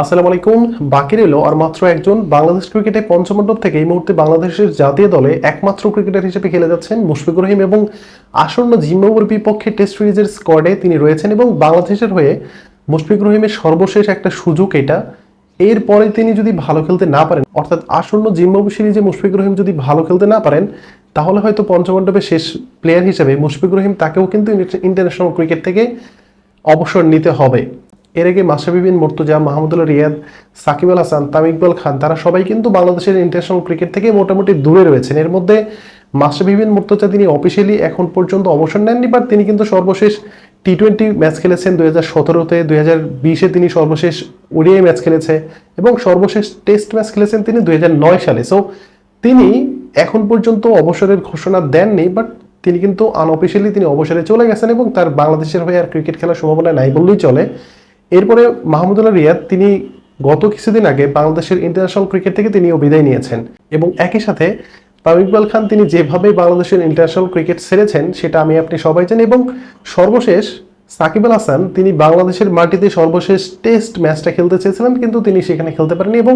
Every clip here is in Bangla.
আসসালামু আলাইকুম। বাকি রইল আর মাত্র একজন বাংলাদেশ ক্রিকেটে পঞ্চমণ্ডপ থেকে এই মুহূর্তে বাংলাদেশের জাতীয় দলে একমাত্র ক্রিকেটার হিসেবে খেলে যাচ্ছেন মুশফিকুর রহিম এবং আসন্ন জিম্বাবুয়ের বিপক্ষে টেস্ট সিরিজের স্কোয়াডে তিনি রয়েছেন এবং বাংলাদেশের হয়ে মুশফিকুর রহিমের সর্বশেষ একটা সুযোগ এটা। এরপরে তিনি যদি ভালো খেলতে না পারেন, অর্থাৎ আসন্ন জিম্বাবুয়ে সিরিজে মুশফিকুর রহিম যদি ভালো খেলতে না পারেন, তাহলে হয়তো পঞ্চমণ্ডপের শেষ প্লেয়ার হিসেবে মুশফিকুর রহিম তাকেও কিন্তু ইন্টারন্যাশনাল ক্রিকেট থেকে অবসর নিতে হবে। এর আগে মাশরাফি বিন মুর্তজা, মাহমুদুল্লাহ রিয়াদ, সাকিব আল হাসান, তামিম ইকবাল খান তারা সবাই কিন্তু বাংলাদেশের ইন্টারন্যাশনাল ক্রিকেট থেকে মোটামুটি দূরে রয়েছেন। এর মধ্যে মাশরাফি বিন মুর্তজা তিনি অফিসিয়ালি এখন পর্যন্ত অবসর নেননি, বাট তিনি কিন্তু সর্বশেষ টি-20 ম্যাচ খেলেছেন 2017-তে, 2020-এ তিনি সর্বশেষ ওডিআই ম্যাচ খেলেছে এবং সর্বশেষ টেস্ট ম্যাচ খেলেছেন তিনি 2009 সালে। সো তিনি এখন পর্যন্ত অবসরের ঘোষণা দেননি, বাট তিনি কিন্তু আনঅফিসিয়ালি তিনি অবসরে চলে গেছেন এবং তার বাংলাদেশের হয়ে আর ক্রিকেট খেলার সম্ভাবনা নাই বললেই চলে। এরপরে মাহমুদুল্লাহ রিয়াদ তিনি গত কিছুদিন আগে বাংলাদেশের ইন্টারন্যাশনাল ক্রিকেট থেকে তিনিও বিদায় নিয়েছেন এবং একই সাথে তামিম ইকবাল খান তিনি যেভাবে বাংলাদেশের ইন্টারন্যাশনাল ক্রিকেট ছেড়েছেন সেটা আমি আপনি সবাই জানি। এবং সর্বশেষ সাকিব আল হাসান তিনি বাংলাদেশের মাটিতে সর্বশেষ টেস্ট ম্যাচটা খেলতে চেয়েছিলেন, কিন্তু তিনি সেখানে খেলতে পারেননি এবং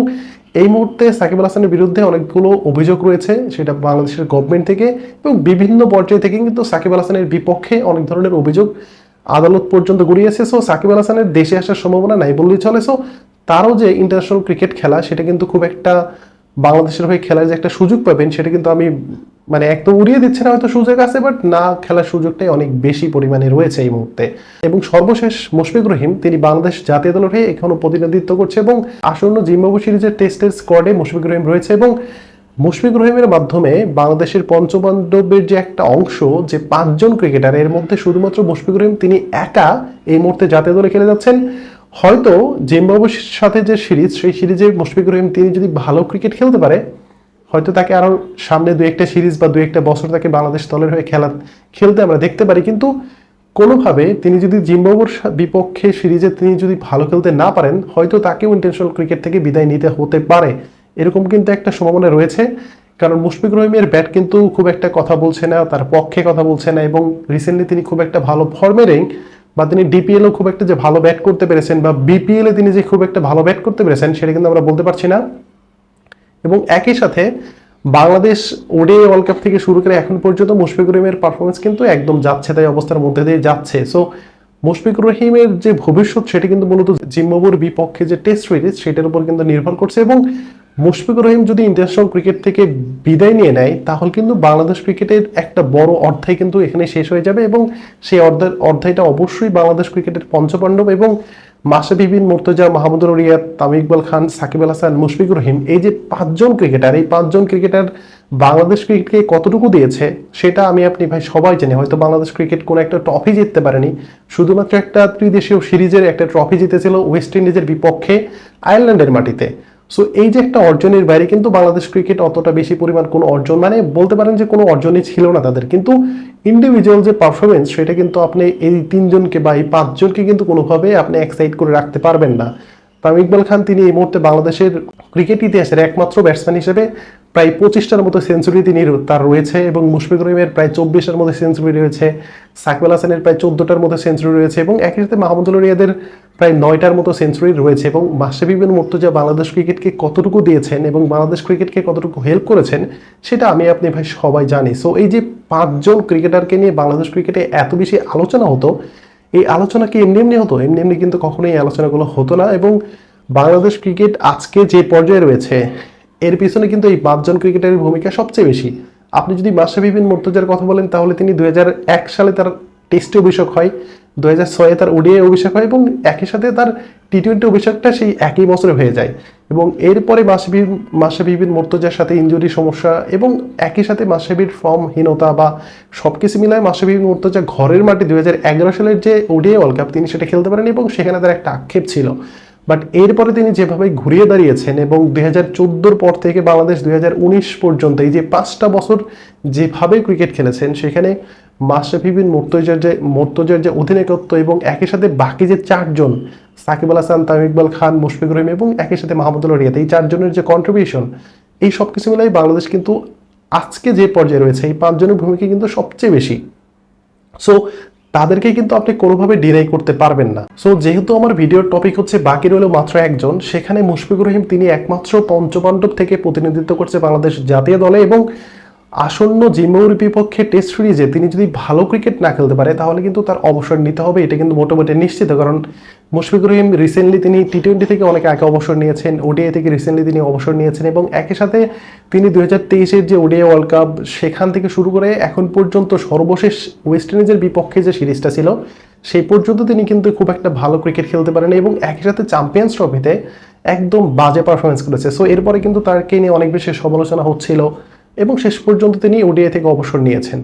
এই মুহূর্তে সাকিব আল হাসানের বিরুদ্ধে অনেকগুলো অভিযোগ রয়েছে, সেটা বাংলাদেশের গভর্নমেন্ট থেকে এবং বিভিন্ন পর্যায়ে থেকে কিন্তু সাকিব আল হাসানের বিপক্ষে অনেক ধরনের অভিযোগ আদালত পর্যন্ত গড়িয়েছে। সো সাকিব আল হাসানের দেশে আসার সম্ভাবনা নাই বললেই চলে। সো তারও যে ইন্টারন্যাশনাল ক্রিকেট খেলা সেটা কিন্তু খুব একটা বাংলাদেশের হয়ে খেলার যে একটা সুযোগ পাবেন সেটা কিন্তু আমি একদম উড়িয়ে দিচ্ছি না, হয়তো সুযোগ আছে বাট না খেলার সুযোগটাই অনেক বেশি পরিমাণে রয়েছে এই মুহূর্তে। এবং সর্বশেষ মুশফিকুর রহিম তিনি বাংলাদেশ জাতীয় দলের হয়ে এখনো প্রতিনিধিত্ব করছে এবং আসন্ন জিম্বাবুয়ে সিরিজের টেস্টের স্কোয়াডে মুশফিকুর রহিম রয়েছে এবং মুশফিকুর রহিমের মাধ্যমে বাংলাদেশের পঞ্চপাণ্ডবের যে একটা অংশ, যে 5 জন ক্রিকেটার, এর মধ্যে শুধুমাত্র মুশফিকুর রহিম তিনি একা এই মুহূর্তে জাতীয় দলে খেলে যাচ্ছেন। হয়তো জিম্বাবুয়ের সাথে যে সিরিজ, সেই সিরিজে মুশফিকুর রহিম তিনি যদি ভালো ক্রিকেট খেলতে পারে, হয়তো তাকে আরো সামনে 2-1টা সিরিজ বা 2-1টা বছর তাকে বাংলাদেশ দলের হয়ে খেলতে আমরা দেখতে পারি। কিন্তু কোনোভাবে তিনি যদি জিম্বাবুয়ের বিপক্ষে সিরিজে তিনি যদি ভালো খেলতে না পারেন, হয়তো তাকেও ইন্টারন্যাশনাল ক্রিকেট থেকে বিদায় নিতে হতে পারে, এরকম কিন্তু একটা সম্ভাবনা রয়েছে। কারণ মুশফিকুর রহিমের ব্যাট কিন্তু খুব একটা কথা বলছে না, তার পক্ষে কথা বলছে না এবং রিসেন্টলি তিনি খুব একটা ভালো ফর্মে নেই, বা তিনি ডিপিএলও খুব একটা যে ভালো ব্যাট করতে পেরেছেন বা বিপিএল এ তিনি যে খুব একটা ভালো ব্যাট করতে পেরেছেন সেটা কিন্তু আমরা বলতে পারছি না। এবং একই সাথে বাংলাদেশ ওডিআই ওয়ার্ল্ড কাপ থেকে শুরু করে এখন পর্যন্ত মুশফিকুর রহিমের পারফরমেন্স কিন্তু একদম যাচ্ছে তাই অবস্থার মধ্যে দিয়ে যাচ্ছে। সো মুশফিকুর রহিমের যে ভবিষ্যৎ সেটা কিন্তু মূলত জিম্বাবুয়ের বিপক্ষে যে টেস্ট সিরিজ সেটার উপর কিন্তু নির্ভর করছে। এবং মুশফিকুর রহিম যদি ইন্টারন্যাশনাল ক্রিকেট থেকে বিদায় নিয়ে নেয় তাহলে কিন্তু বাংলাদেশ ক্রিকেটের একটা বড় অধ্যায় কিন্তু এখানে শেষ হয়ে যাবে এবং সেই অধ্যায়টা অবশ্যই বাংলাদেশ ক্রিকেটের পঞ্চপাণ্ডব এবং মাশরাফি বিন মুর্তজা, মাহমুদুল্লাহ রিয়াদ, তামিম ইকবাল খান, সাকিব আল হাসান, মুশফিকুর রহিম, এই যে 5 জন ক্রিকেটার, এই 5 জন ক্রিকেটার বাংলাদেশ ক্রিকেটকে কতটুকু দিয়েছে সেটা আমি আপনি ভাই সবাই জানি। হয়তো বাংলাদেশ ক্রিকেট কোনো একটা ট্রফি জিততে পারেনি, শুধুমাত্র একটা ত্রিদেশীয় সিরিজের একটা ট্রফি জিতেছিল ওয়েস্ট ইন্ডিজের বিপক্ষে আয়ারল্যান্ডের মাটিতে। সো এই যে একটা অর্জনের বাইরে কিন্তু বাংলাদেশ ক্রিকেট অতটা বেশি পরিমাণ কোনো অর্জন, বলতে পারেন যে কোনো অর্জনই ছিল না তাদের। কিন্তু ইন্ডিভিজুয়াল যে পারফরমেন্স সেটা কিন্তু আপনি এই 3 জনকে বা এই 5 জনকে কিন্তু কোনোভাবে আপনি এক্সাইট করে রাখতে পারবেন না। তামিম ইকবাল খান তিনি এই মুহূর্তে বাংলাদেশের ক্রিকেট ইতিহাসের একমাত্র ব্যাটসম্যান হিসেবে প্রায় 25টার মতো সেঞ্চুরি তার রয়েছে এবং মুশফিকুর রহিমের প্রায় 24টার মতো সেঞ্চুরি রয়েছে, সাকিব আল হাসানের প্রায় 14টার মতো সেঞ্চুরি রয়েছে এবং একই সাথে মাহমুদুল্লাহ রিয়াদের প্রায় 9টার মতো সেঞ্চুরি রয়েছে। এবং মাশরাফি বিন মুর্তজা বাংলাদেশ ক্রিকেটকে কতটুকু দিয়েছেন এবং বাংলাদেশ ক্রিকেটকে কতটুকু হেল্প করেছেন সেটা আমি আপনি ভাই সবাই জানি। সো এই যে 5 জন ক্রিকেটারকে নিয়ে বাংলাদেশ ক্রিকেটে এত বেশি আলোচনা হতো, এই আলোচনা কি এমনি হতো? এমনি কিন্তু কখনোই এই আলোচনাগুলো হতো না। এবং বাংলাদেশ ক্রিকেট আজকে যে পর্যায়ে রয়েছে এর পিছনে কিন্তু এই 5 জন ক্রিকেটারের ভূমিকা সবচেয়ে বেশি। আপনি যদি মাশরাফি বিন মুর্তজার কথা বলেন তাহলে তিনি 2001 সালে তার টেস্টে অভিষেক হয়, 2006-এ তার ওডিআই অভিষেক হয় এবং একই সাথে তার টি-20 অভিষেকটা সেই একই বছরে হয়ে যায়। এবং এরপরে মাশরাফি বিন মুর্তজার সাথে ইনজুরি সমস্যা এবং একই সাথে মাশরাফির ফর্মহীনতা বা সবকিছু মিলায় মাশরাফি বিন মুর্তজা ঘরের মাঠে 2011 সালের যে ওডিআই ওয়ার্ল্ড কাপ তিনি সেটা খেলতে পারেন এবং সেখানে তার একটা আক্ষেপ ছিল। বাট এরপরে তিনি যেভাবে ঘুরিয়ে দাঁড়িয়েছেন এবং 2014-র পর থেকে বাংলাদেশ 2019 পর্যন্ত এই যে 5টা বছর যেভাবে ক্রিকেট খেলেছেন সেখানে মাশরাফি বিন মুর্তজার যে অধিনায়কত্ব এবং একই সাথে বাকি যে 4 জন সাকিব আল হাসান, তামিম ইকবাল খান, মুশফিকুর রহিম এবং একই সাথে মাহমুদুল্লাহ রিয়াদ, এই 4 জনের যে কন্ট্রিবিউশন, এই সব কিছু মিলাই বাংলাদেশ কিন্তু আজকে যে পর্যায়ে রয়েছে এই 5 জনের ভূমিকা কিন্তু সবচেয়ে বেশি। সো তাদেরকে কিন্তু আপনি কোনোভাবে ডিনাই করতে পারবেন না। সো যেহেতু আমার ভিডিওর টপিক হচ্ছে বাকি রইল মাত্র একজন, সেখানে মুশফিকুর রহিম তিনি একমাত্র পঞ্চপাণ্ডব থেকে প্রতিনিধিত্ব করছে বাংলাদেশ জাতীয় দলে, এবং আসন্ন জিম্বাবুয়ের বিপক্ষে টেস্ট সিরিজে তিনি যদি ভালো ক্রিকেট না খেলতে পারে তাহলে কিন্তু তার অবসর নিতে হবে, এটা কিন্তু মোটামুটি নিশ্চিত। কারণ মুশফিকুর রহিম রিসেন্টলি তিনি টি-20 থেকে অনেক আগে অবসর নিয়েছেন, ওডিআই থেকে রিসেন্টলি তিনি অবসর নিয়েছেন, এবং একই সাথে তিনি 2023-এর যে ওডিআই ওয়ার্ল্ড কাপ সেখান থেকে শুরু করে এখন পর্যন্ত সর্বশেষ ওয়েস্ট ইন্ডিজের বিপক্ষে যে সিরিজটা ছিল সেই পর্যন্ত তিনি কিন্তু খুব একটা ভালো ক্রিকেট খেলতে পারেন, এবং একই সাথে চ্যাম্পিয়ন্স ট্রফিতে একদম বাজে পারফরমেন্স করেছে। সো এরপরে কিন্তু তাকে নিয়ে অনেক বেশি সমালোচনা হচ্ছিল, এবং শেষ পর্যন্ত তিনি ওডিআই থেকে অবসর নিয়েছেন,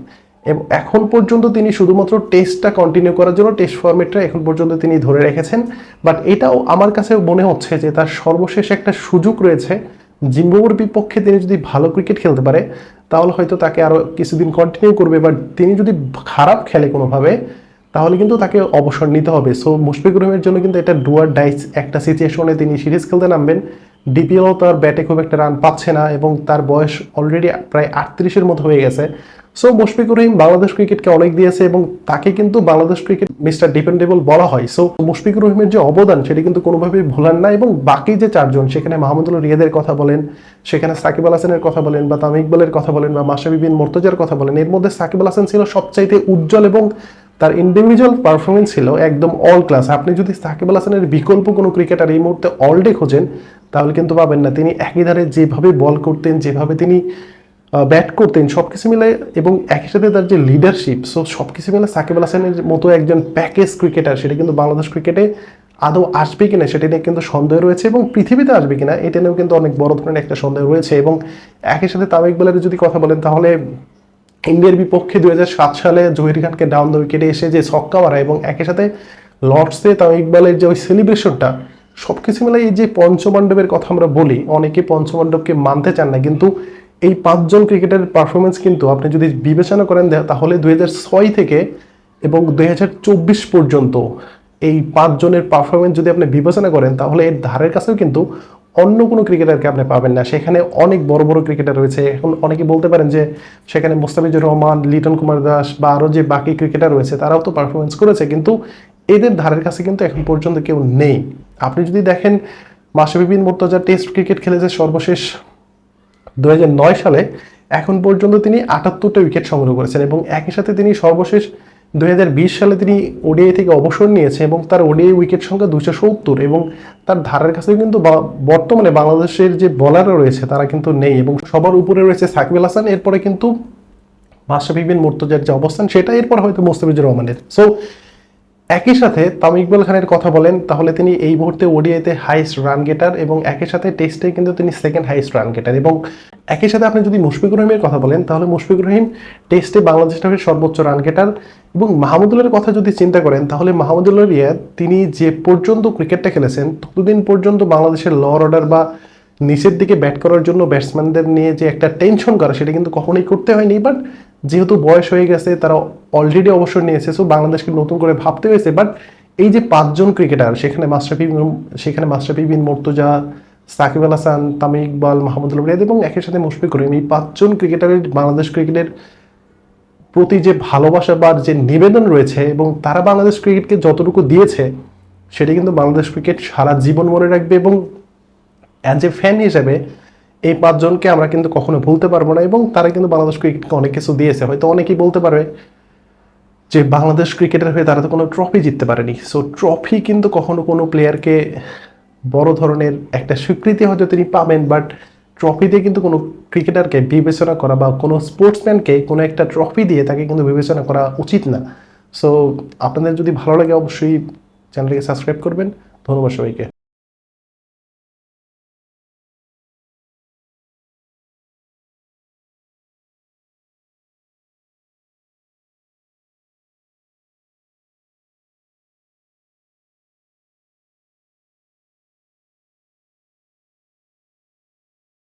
এবং এখন পর্যন্ত তিনি শুধুমাত্র টেস্টটা কন্টিনিউ করার জন্য টেস্ট ফরম্যাটটা এখন পর্যন্ত তিনি ধরে রেখেছেন। বাট এটাও আমার কাছে মনে হচ্ছে যে তার সর্বশেষ একটা সুযোগ রয়েছে, জিম্বাবুয়ের বিপক্ষে তিনি যদি ভালো ক্রিকেট খেলতে পারে তাহলে হয়তো তাকে আরও কিছুদিন কন্টিনিউ করবে, বাট তিনি যদি খারাপ খেলে কোনোভাবে তাহলে কিন্তু তাকে অবসর নিতে হবে। সো মুশফিকুর রহিমের জন্য কিন্তু এটা ডু অর ডাইস একটা সিচুয়েশনে তিনি সিরিজ খেলতে নামবেন। ডিপিএলও তার ব্যাটে খুব একটা রান পাচ্ছে না, এবং তার বয়স অলরেডি প্রায় 38-এর মতো হয়ে গেছে। সো মুশফিকুর রহিম বাংলাদেশ ক্রিকেটকে অনেক দিয়েছে, এবং তাকে কিন্তু বাংলাদেশ ক্রিকেট মিস্টার ডিপেন্ডেবল বলা হয়। সো মুশফিকুর রহিমের যে অবদান সেটি কিন্তু কোনোভাবেই ভোলার না, এবং বাকি যে চারজন, সেখানে মাহমুদুল্লাহ রিয়াদের কথা বলেন, সেখানে সাকিব আল হাসানের কথা বলেন, বা তামিম ইকবালের কথা বলেন, বা মাশরাফি বিন মুর্তজার কথা বলেন, এর মধ্যে সাকিব আল হাসান ছিল সবচাইতে উজ্জ্বল, এবং তার ইন্ডিভিজুয়াল পারফরমেন্স ছিল একদম অল ক্লাস। আপনি যদি সাকিব আল হাসানের বিকল্প কোনো ক্রিকেটার এই মুহূর্তে অলডে খোঁজেন তাহলে কিন্তু পাবেন না। তিনি একই ধারে যেভাবে বল করতেন, যেভাবে তিনি ব্যাট করতেন, সব কিছু মিলে, এবং একই সাথে তার যে লিডারশিপ, সো সব কিছু মিলে সাকিব আল হাসানের মতো একজন প্যাকেজ ক্রিকেটার সেটা কিন্তু বাংলাদেশ ক্রিকেটে আদৌ আসবে কিনা সেটা নিয়ে কিন্তু সন্দেহ রয়েছে, এবং পৃথিবীতে আসবে কিনা এটা নিয়েও কিন্তু অনেক বড় ধরনের একটা সন্দেহ রয়েছে। এবং একই সাথে তামিম ইকবালের যদি কথা বলেন তাহলে ইন্ডিয়ার বিপক্ষে 2007 সালে জহির খানকে ডাউন দ্য উইকেটে এসে যে ছক্কা মারা, এবং একই সাথে লর্ডসে তামিম ইকবালের যে ওই সেলিব্রেশনটা, সবকিছু মিলে এই যে পঞ্চপাণ্ডবের কথা আমরা বলি, অনেকে পঞ্চপাণ্ডবকে মানতে চান না, কিন্তু এই পাঁচজন ক্রিকেটারের পারফরমেন্স কিন্তু আপনি যদি বিবেচনা করেন তাহলে 2006 থেকে এবং 2024 পর্যন্ত এই পাঁচজনের পারফরমেন্স যদি আপনি বিবেচনা করেন তাহলে এর ধারের কাছেও কিন্তু অন্য কোনো ক্রিকেটারকে আপনি পাবেন না। সেখানে অনেক বড় বড় ক্রিকেটার রয়েছে। এখন অনেকে বলতে পারেন যে সেখানে মোস্তাফিজুর রহমান, লিটন কুমার দাস বা আরও যে বাকি ক্রিকেটার রয়েছে তারাও তো পারফরমেন্স করেছে, কিন্তু এদের ধারের কাছে কিন্তু এখন পর্যন্ত কেউ নেই। আপনি যদি দেখেন মাশরাফি বিন মুর্তজা টেস্ট ক্রিকেট খেলেছে সর্বশেষ 2009 সালে, এখন পর্যন্ত তিনি 78টা উইকেট সংগ্রহ করেছেন, এবং একই সাথে তিনি সর্বশেষ 2020 সালে তিনি ওডিআই থেকে অবসর নিয়েছে, এবং তার ওডিআই উইকেট সংখ্যা 270, এবং তার ধারের কাছে কিন্তু বর্তমানে বাংলাদেশের যে বোলাররা রয়েছে তারা কিন্তু নেই, এবং সবার উপরে রয়েছে সাকিব আল হাসান, এরপরে কিন্তু মাশরাফি বিন মুর্তজার যে অবস্থান সেটা, এরপর হয়তো মোস্তাফিজুর রহমানের। সো একই সাথে তামিম ইকবাল খানের কথা বলেন তাহলে তিনি এই মুহূর্তে ওডিআইতে হাইস্ট রান গেটার, এবং একই সাথে টেস্টে কিন্তু তিনি সেকেন্ড হাইস্ট রান গেটার, এবং একই সাথে আপনি যদি মুশফিকুর রহিমের কথা বলেন তাহলে মুশফিকুর রহিম টেস্টে বাংলাদেশ দলের সর্বোচ্চ রান গেটার, এবং মাহমুদুল্লাহর কথা যদি চিন্তা করেন তাহলে মাহমুদুল্লাহ রিয়াদ তিনি যে পর্যন্ত ক্রিকেটটা খেলেছেন ততদিন পর্যন্ত বাংলাদেশের লোয়ার অর্ডার বা নিচের দিকে ব্যাট করার জন্য ব্যাটসম্যানদের নিয়ে যে একটা টেনশন করা সেটা কিন্তু কখনোই করতে হয়নি। বাট যেহেতু বয়স হয়ে গেছে, তারা অলরেডি অবসর নিয়েছে, সো বাংলাদেশকে নতুন করে ভাবতে হয়েছে। বাট এই যে পাঁচজন ক্রিকেটার, সেখানে মাশরাফি বিন মুর্তজা, সাকিব আল হাসান, তামিম ইকবাল, মাহমুদুল্লাহ রিয়াদ এবং একই সাথে মুশফিকুর রহিম, এই পাঁচজন ক্রিকেটারের বাংলাদেশ ক্রিকেটের প্রতি যে ভালোবাসা বা যে নিবেদন রয়েছে, এবং তারা বাংলাদেশ ক্রিকেটকে যতটুকু দিয়েছে সেটা কিন্তু বাংলাদেশ ক্রিকেট সারা জীবন মনে রাখবে, এবং অ্যাজ এ ফ্যান হিসেবে এই পাঁচজনকে আমরা কিন্তু কখনো ভুলতে পারবো না, এবং তারা কিন্তু বাংলাদেশ ক্রিকেটকে অনেক কিছু দিয়েছে। হয়তো অনেকেই বলতে পারবে যে বাংলাদেশ ক্রিকেটার হয়ে তারা তো কোনো ট্রফি জিততে পারেনি। সো ট্রফি কিন্তু কখনো কোনো প্লেয়ারকে বড় ধরনের একটা স্বীকৃতি হয়তো তিনি পাবেন, বাট ট্রফিতে কিন্তু কোনো ক্রিকেটারকে বিবেচনা করা বা কোনো স্পোর্টসম্যানকে কোনো একটা ট্রফি দিয়ে তাকে কিন্তু বিবেচনা করা উচিত না। সো আপনাদের যদি ভালো লাগে অবশ্যই চ্যানেলটিকে সাবস্ক্রাইব করবেন। ধন্যবাদ সবাইকে।